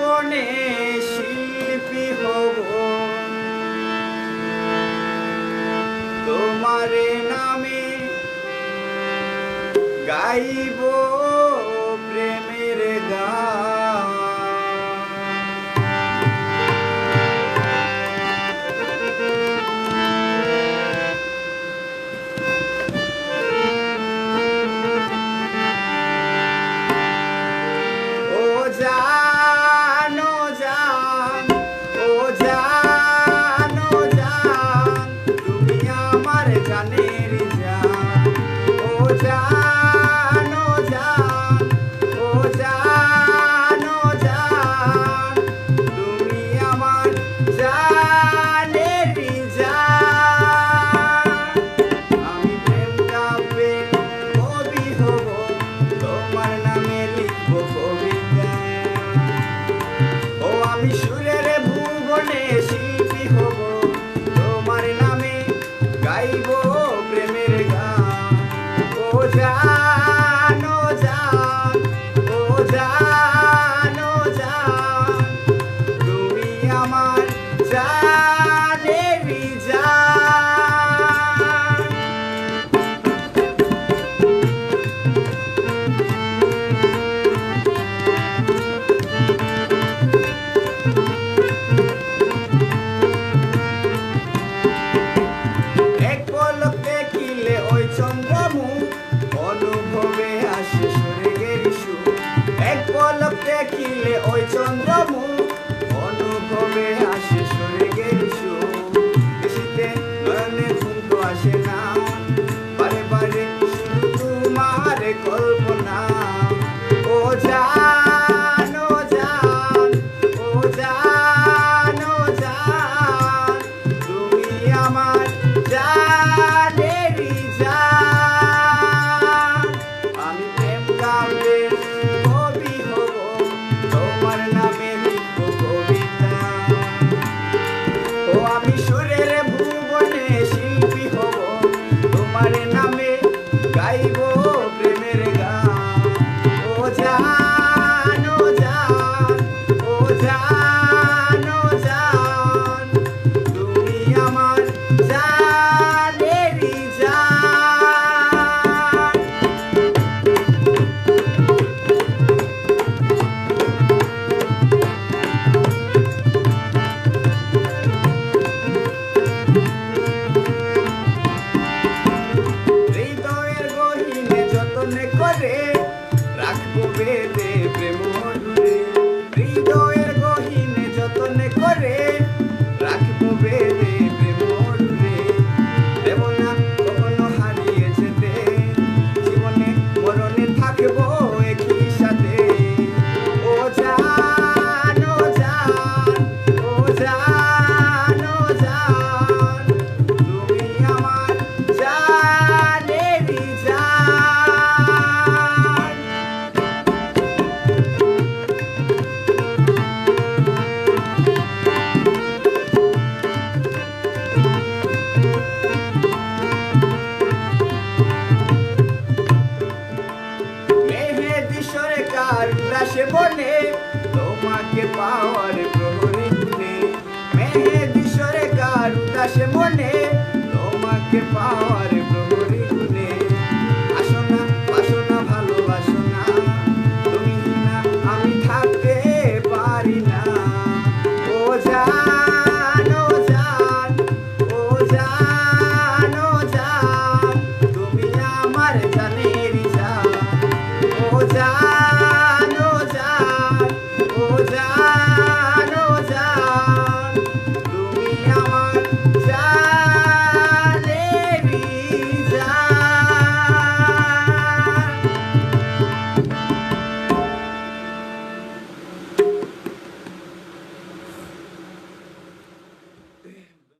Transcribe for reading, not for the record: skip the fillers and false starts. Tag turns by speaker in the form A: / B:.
A: ভুবনে শিল্পী হব, তোমারে নামে গাইব প্রেমের গান। ও জান ও জান ও জান ও জান, তুমি আমার জানের জান। ও জান ও জান ও জান ও জান, তুমি আমার জানের জান। আমি প্রেম কাব্যের কবি হব, তোমার নামে লিখব কবিতা। ও আমি সুরের ভুবনে শিল্পী হব, তোমার নামে গাইব প্রেমের গান। ও জান ও জান ও জান ও জান, তুমি আমার জানের জান। এক পলক দেখিলে ওই চন্দ্রমুখ, অনুভবে আসে স্বর্গের সুখ। এক পলক দেখিলে ওই চন্দ্রমুখ, অনুভবে আসে স্বর্গের সুখ। দেখিতে নয়নে ঘুম তো আসে না, বারে বারে শুধু তোমার কল্পনা। ও জান ও জান ও জান ও জান, তুমি আমার জানের জান। আমি প্রেম কাব্যের কবি হব, তোমার নামে লিখব কবিতা। ও আমি সুরের ভুবনে শিল্পী হব, তোমার নামে গাইব প্রেমের গান। ও জান ও জান ও জান ও জান, তুমি আমার জানের জান। হৃদয়ের গহীনে যতনে করে রাখবো বেঁধে প্রেম মধুরে। হৃদয়ের গহীনে যতনে করে রাখবো বেঁধে প্রেম মধুরে। দেব না কখনো হারিয়ে যেতে, জীবনে মরণে থাকবো একই সাথে। ও জান ও জান ও জান ও জান, তুমি আমার জানের জান। মেহেদি সরকার উল্লাসে বনে, তোমাকে পাওয়ার প্রহরী তুলে। মেহেদি সরকার উল্লাসে বনে, তোমাকে পাওয়ার